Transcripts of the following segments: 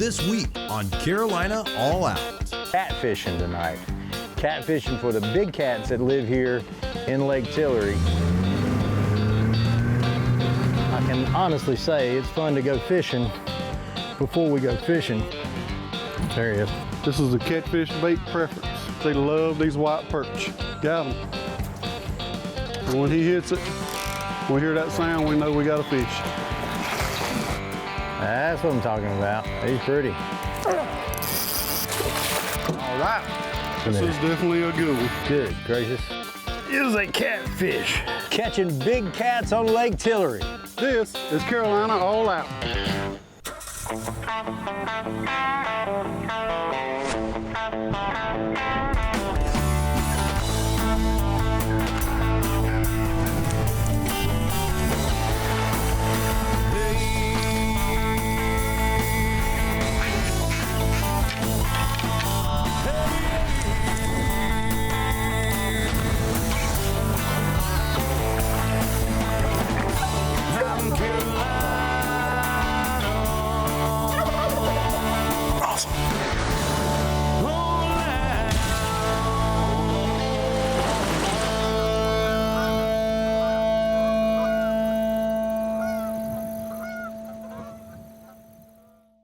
this week on Carolina All Out. Catfishing tonight. Catfishing for the big cats that live here in Lake Tillery. I can honestly say it's fun to go fishing before we go fishing. There he is. This is the catfish bait preference. They love these white perch. Got him. And when he hits it, we hear that sound, we know we got a fish. That's what I'm talking about. He's pretty. All right. This is definitely a good one. Good gracious. It is a catfish. Catching big cats on Lake Tillery. This is Carolina All Out.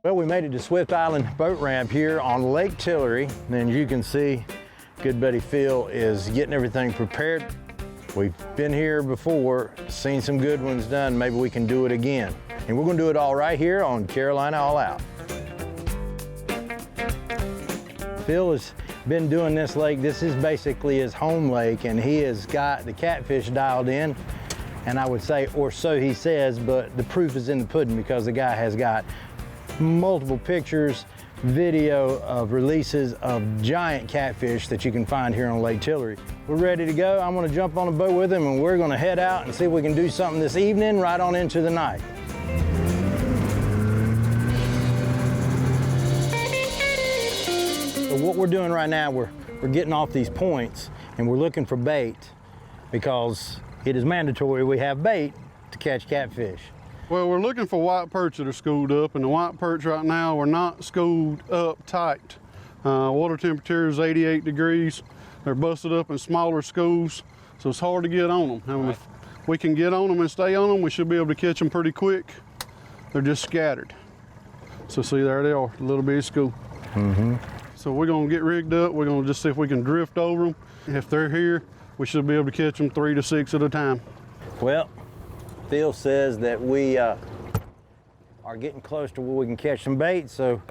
Well, we made it to Swift Island boat ramp here on Lake Tillery. And as you can see, good buddy Phil is getting everything prepared. We've been here before, seen some good ones done. Maybe we can do it again. And we're gonna do it all right here on Carolina All Out. Phil has been doing this lake. This is basically his home lake, and he has got the catfish dialed in. And I would say, or so he says, but the proof is in the pudding because the guy has got multiple pictures, video of releases of giant catfish that you can find here on Lake Tillery. We're ready to go. I'm gonna jump on a boat with him and we're gonna head out and see if we can do something this evening right on into the night. So what we're doing right now, we're getting off these points and we're looking for bait because it is mandatory we have bait to catch catfish. Well, we're looking for white perch that are schooled up, and the white perch right now are not schooled up tight. Water temperature is 88 degrees. They're busted up in smaller schools, so it's hard to get on them. And if we can get on them and stay on them, we should be able to catch them pretty quick. They're just scattered. So see, there they are, a little bitty school. So we're gonna get rigged up. We're gonna just see if we can drift over them. If they're here, we should be able to catch them 3 to 6 at a time. Well, Phil says that we are getting close to where we can catch some bait, so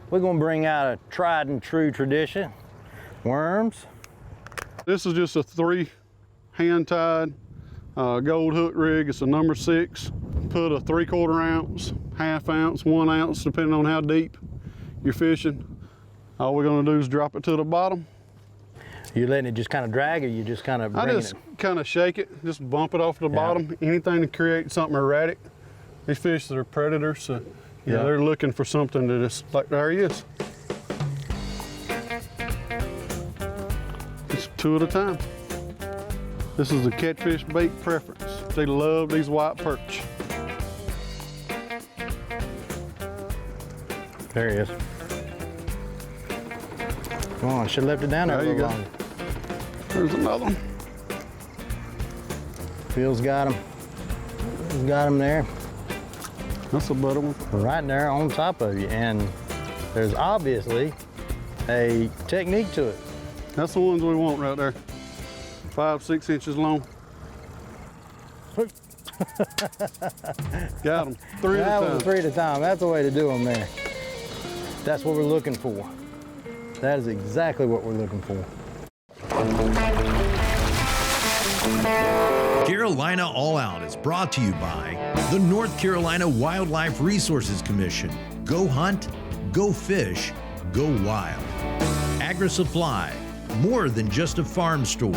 we're gonna bring out a tried and true tradition, worms. This is just a 3 hand-tied gold hook rig. It's a number 6. Put a 3/4 ounce, ½ ounce, 1 ounce, depending on how deep you're fishing. All we're gonna do is drop it to the bottom. You letting it just kind of drag, or you just kind of bringing it? I just kind of shake it, just bump it off the bottom. Anything to create something erratic. These fish that are predators, so yeah, they're looking for something that is like, there he is. Just 2 at a time. This is the catfish bait preference. They love these white perch. There he is. Come on, should have left it down there a little longer. There's another one. Phil's got him. He's got him there. That's a better one. Right there on top of you. And there's obviously a technique to it. That's the ones we want right there. 5, 6 inches long. Got them. 3 at a time. That was 3 at a time. That's the way to do them there. That's what we're looking for. That is exactly what we're looking for. Carolina All Out is brought to you by the North Carolina Wildlife Resources Commission. Go hunt, go fish, go wild. Agri-Supply, more than just a farm store.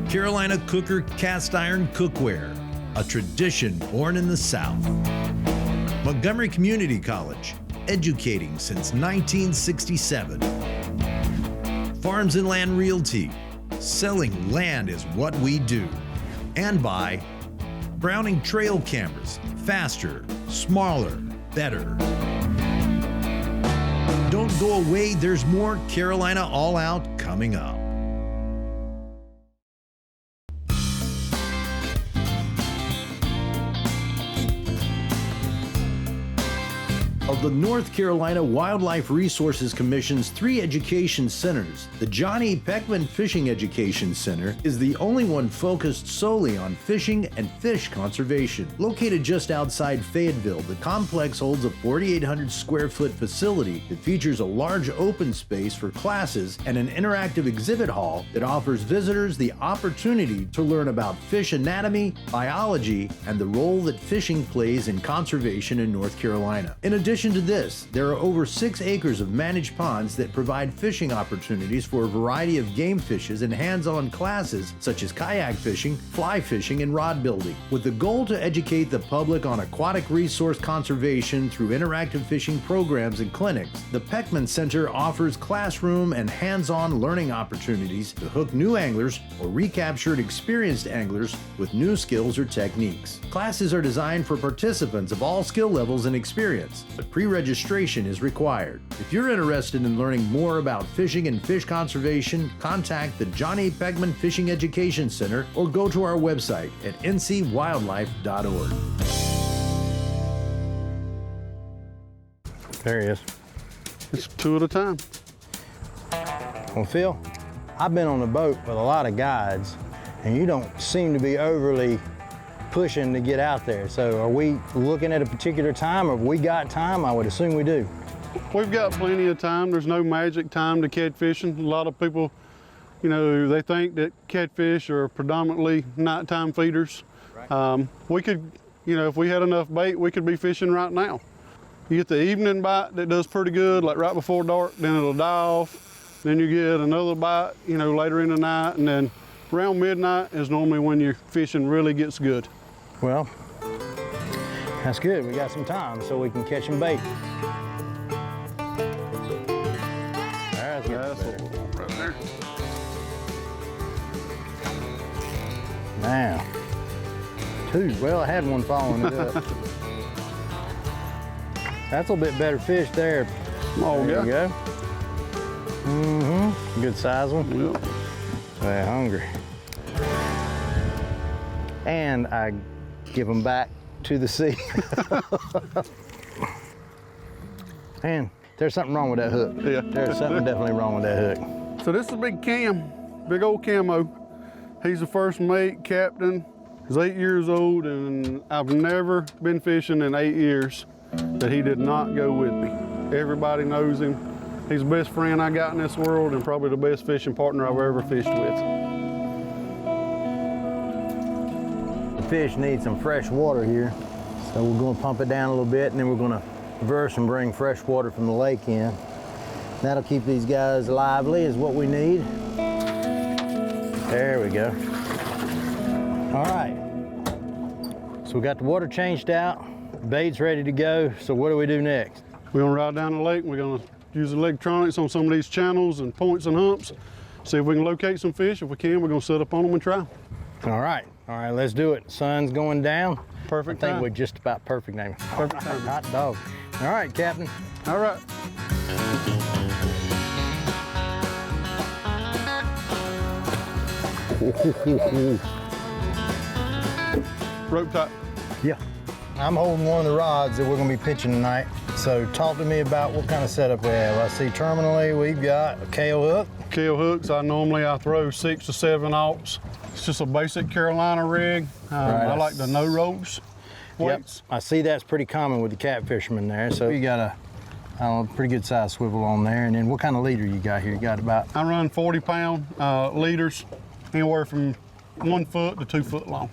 Carolina Cooker Cast Iron Cookware, a tradition born in the South. Montgomery Community College, educating since 1967. Farms and Land Realty, selling land is what we do. And by Browning Trail Cameras, faster, smaller, better. Don't go away, there's more Carolina All Out coming up. Of the North Carolina Wildlife Resources Commission's 3 education centers, the John E. Peckman Fishing Education Center is the only one focused solely on fishing and fish conservation. Located just outside Fayetteville, the complex holds a 4,800 square foot facility that features a large open space for classes and an interactive exhibit hall that offers visitors the opportunity to learn about fish anatomy, biology, and the role that fishing plays in conservation in North Carolina. In addition to this, there are over 6 acres of managed ponds that provide fishing opportunities for a variety of game fishes and hands-on classes such as kayak fishing, fly fishing, and rod building. With the goal to educate the public on aquatic resource conservation through interactive fishing programs and clinics, the Peckman Center offers classroom and hands-on learning opportunities to hook new anglers or recaptured experienced anglers with new skills or techniques. Classes are designed for participants of all skill levels and experience, but pre-registration is required. If you're interested in learning more about fishing and fish conservation, contact the John E. Peckman Fishing Education Center or go to our website at ncwildlife.org. There he is. It's 2 at a time. Well, Phil, I've been on a boat with a lot of guides, and you don't seem to be overly pushing to get out there. So are we looking at a particular time, or have we got time? I would assume we do. We've got plenty of time. There's no magic time to catfishing. A lot of people, you know, they think that catfish are predominantly nighttime feeders. Right. We could, you know, if we had enough bait, we could be fishing right now. You get the evening bite that does pretty good, like right before dark, then it'll die off. Then you get another bite, you know, later in the night, and then around midnight is normally when your fishing really gets good. Well, that's good. We got some time so we can catch some bait. That's what we want right there. Now, 2. Well, I had one following it up. That's a little bit better fish there. Oh, there yeah. you go. Mm-hmm. Good size one. Yep. They're hungry. And I give them back to the sea. Man, there's something wrong with that hook. Yeah. There's something definitely wrong with that hook. So this is a big Cam, big old Camo. He's the first mate, captain. He's 8 years old, and I've never been fishing in 8 years that he did not go with me. Everybody knows him. He's the best friend I got in this world, and probably the best fishing partner I've ever fished with. Fish need some fresh water here, so we're going to pump it down a little bit, and then we're going to reverse and bring fresh water from the lake in. That'll keep these guys lively, is what we need. There we go. All right, so we got the water changed out, the bait's ready to go. So what do we do next? We're going to ride down the lake, and we're going to use electronics on some of these channels and points and humps, see if we can locate some fish. If we can, we're going to set up on them and try. All right, let's do it. Sun's going down. Perfect I think time. we're just about perfect now. Perfect time. Hot dog. All right, Captain. All right. Rope tight. Yeah. I'm holding one of the rods that we're going to be pitching tonight. So talk to me about what kind of setup we have. I see terminally we've got a KO hook. KO hooks, I throw 6 to 7 aughts. It's just a basic Carolina rig. Right. I like the no ropes weights. Yep. I see that's pretty common with the catfishermen there. So you got a pretty good size swivel on there. And then what kind of leader you got here? You got about? I run 40-pound leaders, anywhere from 1 foot to 2 foot long.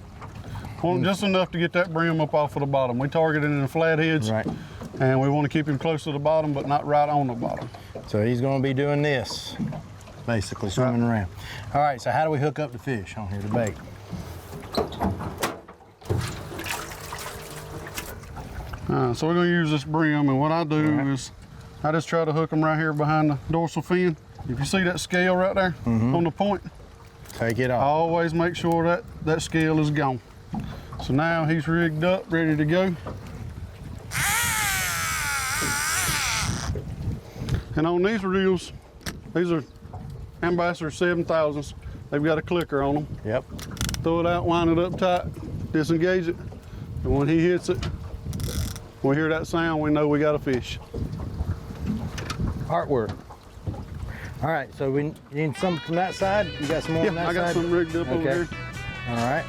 Just enough to get that brim up off of the bottom. We target it in the flatheads, right, and we want to keep him close to the bottom, but not right on the bottom. So he's going to be doing this, basically swimming around. All right, so how do we hook up the fish on here, the bait? So we're going to use this brim, and what I do is I just try to hook them right here behind the dorsal fin. If you see that scale right there on the point, take it I off. always make sure that that scale is gone. So now he's rigged up, ready to go. And on these reels, these are Ambassador 7000s. They've got a clicker on them. Yep. Throw it out, wind it up tight, disengage it, and when he hits it, we hear that sound, we know we got a fish. Artwork. All right, so we need some from that side? You got some more on that side? Yeah, I got some rigged up over here. All right.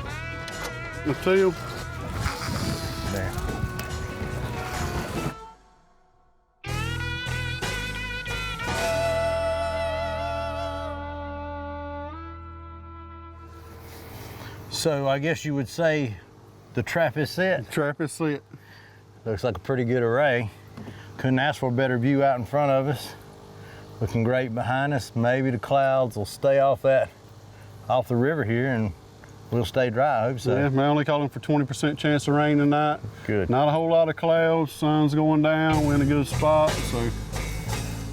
The tail. There. So I guess you would say the trap is set. Trap is set. Looks like a pretty good array. Couldn't ask for a better view out in front of us. Looking great behind us. Maybe the clouds will stay off the river here and we'll stay dry, I hope so. Yeah, we're only calling for 20% chance of rain tonight. Good. Not a whole lot of clouds, sun's going down, we're in a good spot, so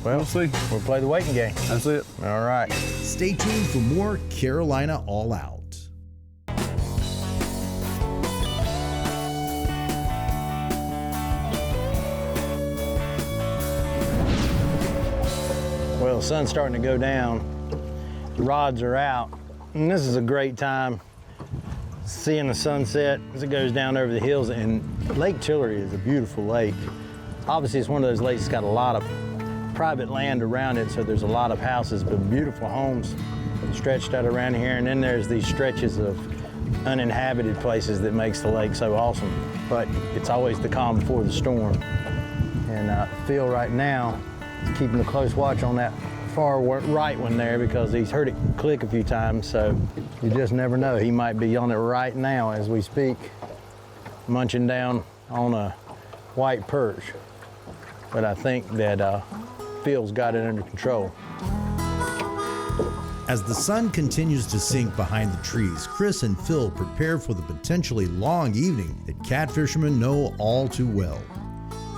Well, we'll see. We'll play the waiting game. That's it. All right. Stay tuned for more Carolina All Out. Well, the sun's starting to go down. The rods are out. And this is a great time seeing the sunset as it goes down over the hills. And Lake Tillery is a beautiful lake. Obviously, it's one of those lakes that's got a lot of private land around it, so there's a lot of houses, but beautiful homes stretched out around here. And then there's these stretches of uninhabited places that makes the lake so awesome. But it's always the calm before the storm. And Phil right now is keeping a close watch on that far right one there because he's heard it click a few times, so you just never know. He might be on it right now as we speak, munching down on a white perch. But I think that Phil's got it under control. As the sun continues to sink behind the trees, Chris and Phil prepare for the potentially long evening that catfishermen know all too well.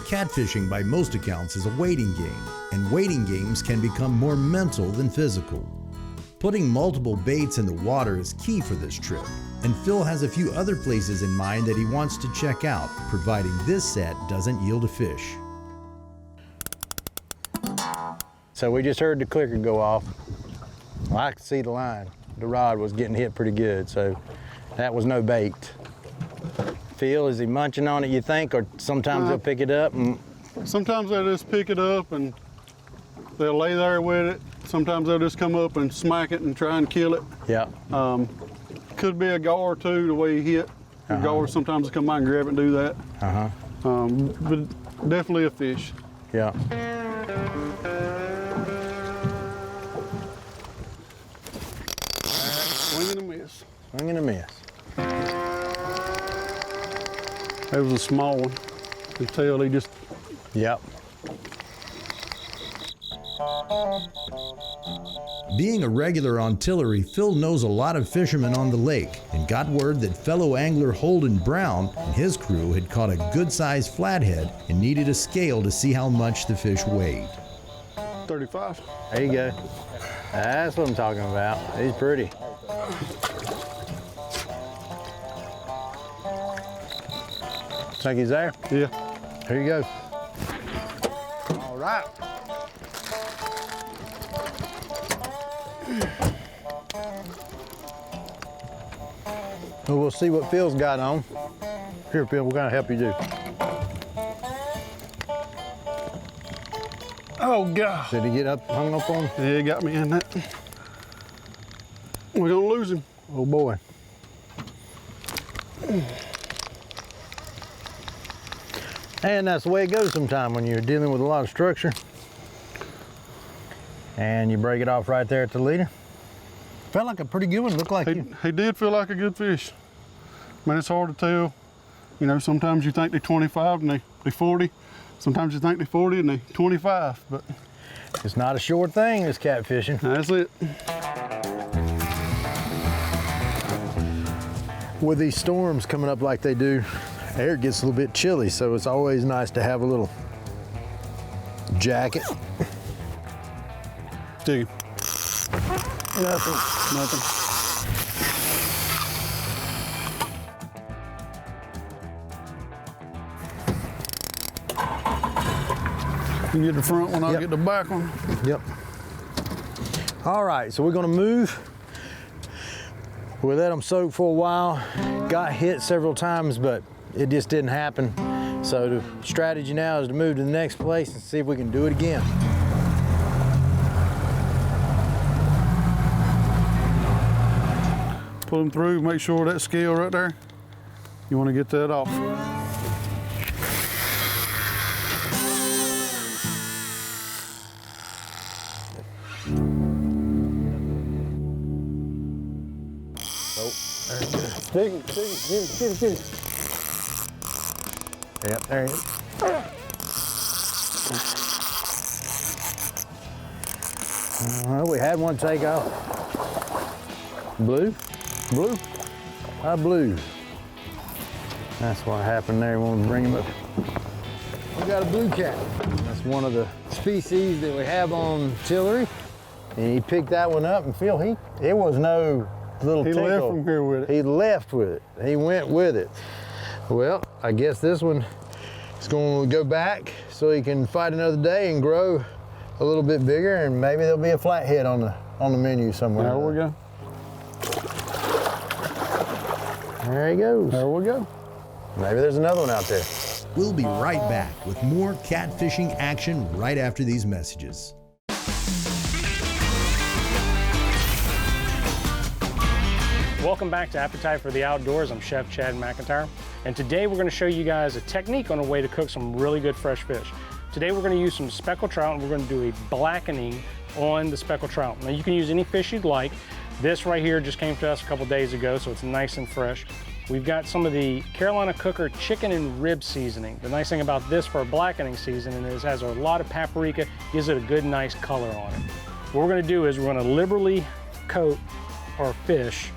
Catfishing, by most accounts, is a waiting game, and waiting games can become more mental than physical. Putting multiple baits in the water is key for this trip, and Phil has a few other places in mind that he wants to check out, providing this set doesn't yield a fish. So we just heard the clicker go off. Well, I could see the line. The rod was getting hit pretty good, so that was no bait. Phil, is he munching on it, you think, or sometimes they'll pick it up? Sometimes they'll just pick it up and they'll lay there with it. Sometimes they'll just come up and smack it and try and kill it. Yeah. Could be a gar too, the way he hit. The gar sometimes will come by and grab it and do that. But definitely a fish. Yeah. Swing and a miss. Swing and a miss. That was a small one. You can tell he just... Yep. Being a regular on Tillery, Phil knows a lot of fishermen on the lake and got word that fellow angler Holden Brown and his crew had caught a good-sized flathead and needed a scale to see how much the fish weighed. 35. There you go. That's what I'm talking about. He's pretty. Think he's there? Yeah. Here you go. All right. Well, we'll see what Phil's got on. Here, Phil, we're gonna help you do. Oh, God. Did he get up, hung up on? Yeah, he got me in that. We're gonna lose him. Oh, boy. And that's the way it goes sometimes when you're dealing with a lot of structure. And you break it off right there at the leader. Felt like a pretty good one, looked like He did feel like a good fish. Man, it's hard to tell. You know, sometimes you think they're 25 and they're 40. Sometimes you think they're 40 and they're 25, but. It's not a short thing, this catfishing. That's it. With these storms coming up like they do, air gets a little bit chilly, so it's always nice to have a little jacket. Dig. Nothing. You get the front one, I'll get the back one. Yep. All right, so we're gonna move. We let them soak for a while. Got hit several times, but it just didn't happen. So the strategy now is to move to the next place and see if we can do it again. Pull them through, make sure that scale right there, you want to get that off. Stick it, get it. Yep, there it is. Well, we had one take off. Blue? Blue. That's what happened there. We want to bring him up. We got a blue cat. That's one of the species that we have on Tillery. And he picked that one up, and Phil, it was no little tickle. He left from here with it. He left with it. He went with it. Well, I guess this one is going to go back so he can fight another day and grow a little bit bigger, and maybe there'll be a flathead on the menu somewhere. There we go. There he goes. There we go. Maybe there's another one out there. We'll be right back with more catfishing action right after these messages. Welcome back to Appetite for the Outdoors. I'm Chef Chad McIntyre, and today we're going to show you guys a technique on a way to cook some really good fresh fish. Today we're going to use some speckled trout, and we're going to do a blackening on the speckled trout. Now you can use any fish you'd like. This right here just came to us a couple days ago, so it's nice and fresh. We've got some of the Carolina Cooker chicken and rib seasoning. The nice thing about this for a blackening seasoning is it has a lot of paprika, gives it a good nice color on it. What we're going to do is we're going to liberally coat our fish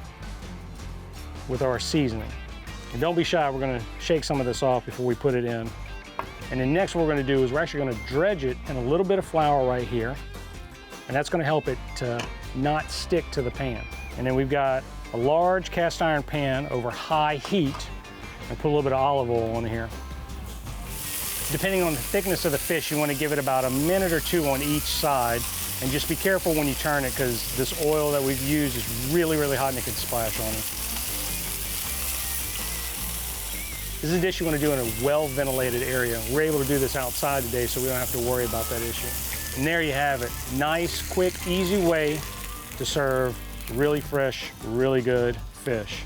with our seasoning. And don't be shy, we're gonna shake some of this off before we put it in. And then next what we're gonna do is we're actually gonna dredge it in a little bit of flour right here. And that's gonna help it to not stick to the pan. And then we've got a large cast iron pan over high heat, and put a little bit of olive oil in here. Depending on the thickness of the fish, you wanna give it about a minute or two on each side. And just be careful when you turn it, because this oil that we've used is really, really hot and it can splash on you. This is a dish you want to do in a well-ventilated area. We're able to do this outside today, so we don't have to worry about that issue. And there you have it. Nice, quick, easy way to serve really fresh, really good fish.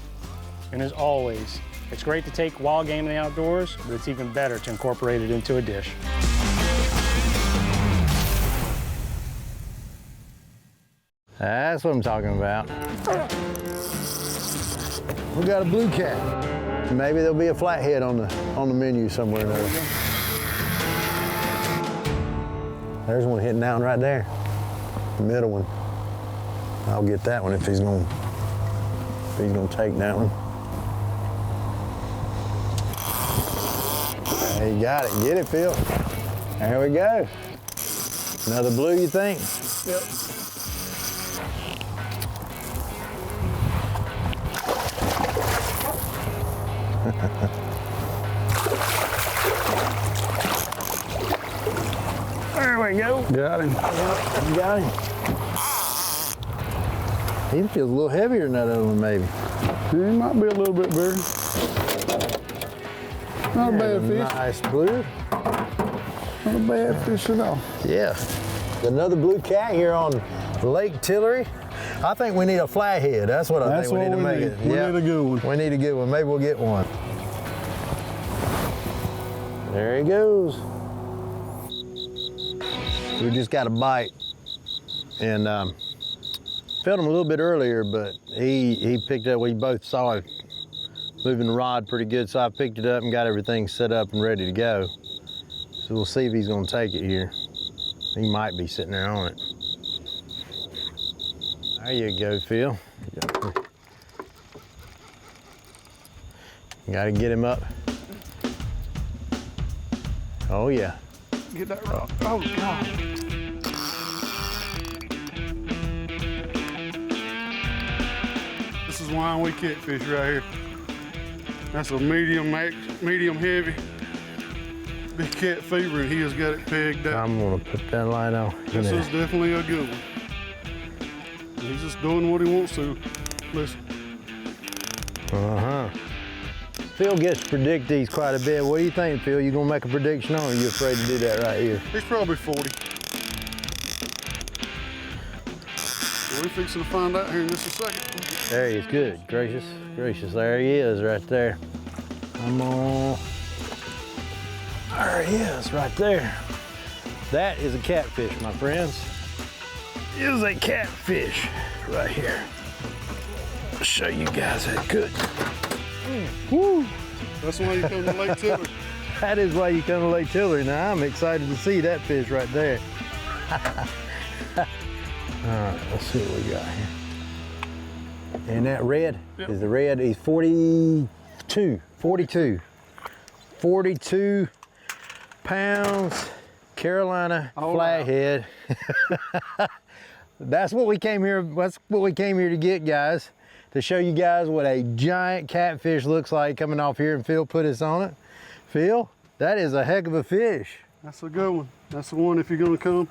And as always, it's great to take wild game in the outdoors, but it's even better to incorporate it into a dish. That's what I'm talking about. We got a blue cat. Maybe there'll be a flathead on the menu somewhere or another. There's one hitting down right there. The middle one. I'll get that one if he's gonna take that one. There you got it. Get it, Phil. There we go. Another blue, you think? Yep. There we go. Got him. Yep, got him. He feels a little heavier than that other one, maybe. He might be a little bit bigger. Not a bad fish. Nice blue. Not a bad fish at all. Yeah. Another blue cat here on Lake Tillery. I think we need a flathead. That's what I think we need to make it. We need a good one. We need a good one. Maybe we'll get one. There he goes. We just got a bite, and felt him a little bit earlier, but he picked up. We both saw it moving the rod pretty good, so I picked it up and got everything set up and ready to go. So we'll see if he's going to take it here. He might be sitting there on it. There you go, Phil. You got to get him up. Oh yeah. Get that rock. Oh God. This is why we catfish right here. That's a medium heavy. big cat fever, and he has got it pegged out. I'm gonna put that light on. This is definitely a good one. He's just doing what he wants to. Listen. Phil gets to predict these quite a bit. What do you think, Phil? You gonna make a prediction on, or are you afraid to do that right here? He's probably 40. We're fixing to find out here in just a second. There he is. Good. Gracious. Gracious. There he is right there. Come on. There he is right there. That is a catfish, my friends. It is a catfish right here. I'll show you guys that good. Woo. That's why you come to Lake Tillery. That is why you come to Lake Tillery. Now I'm excited to see that fish right there. All right, let's see what we got here. And that red is the red. He's 42 pounds, Carolina flathead. That's what we came here. That's what we came here to get, guys. To show you guys what a giant catfish looks like coming off here, and Phil put us on it. Phil, that is a heck of a fish. That's a good one. That's the one if you're gonna come.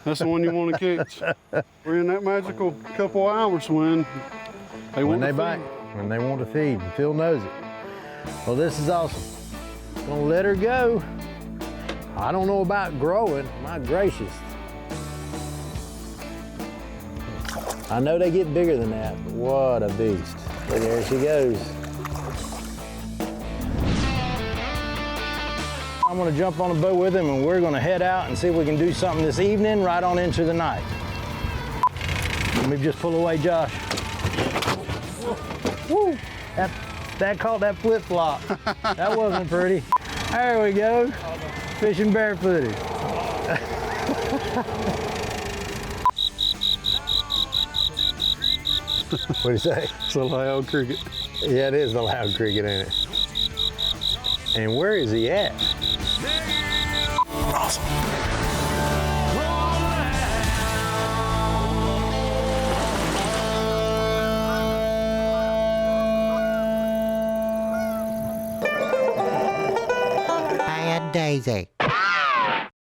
That's the one you want to catch. We're in that magical couple hours when they want to feed. Bite, when they want to feed, and Phil knows it. Well, this is awesome. Gonna let her go. I don't know about growing, my gracious. I know they get bigger than that, but what a beast. Look, there she goes. I'm gonna jump on a boat with him, and we're gonna head out and see if we can do something this evening right on into the night. Let me just pull away, Josh. Woo! That caught that flip-flop. That wasn't pretty. There we go. Fishing barefooted. What do you say? It's a loud cricket. Yeah, it is a loud cricket, ain't it? And where is he at? Awesome. Daisy.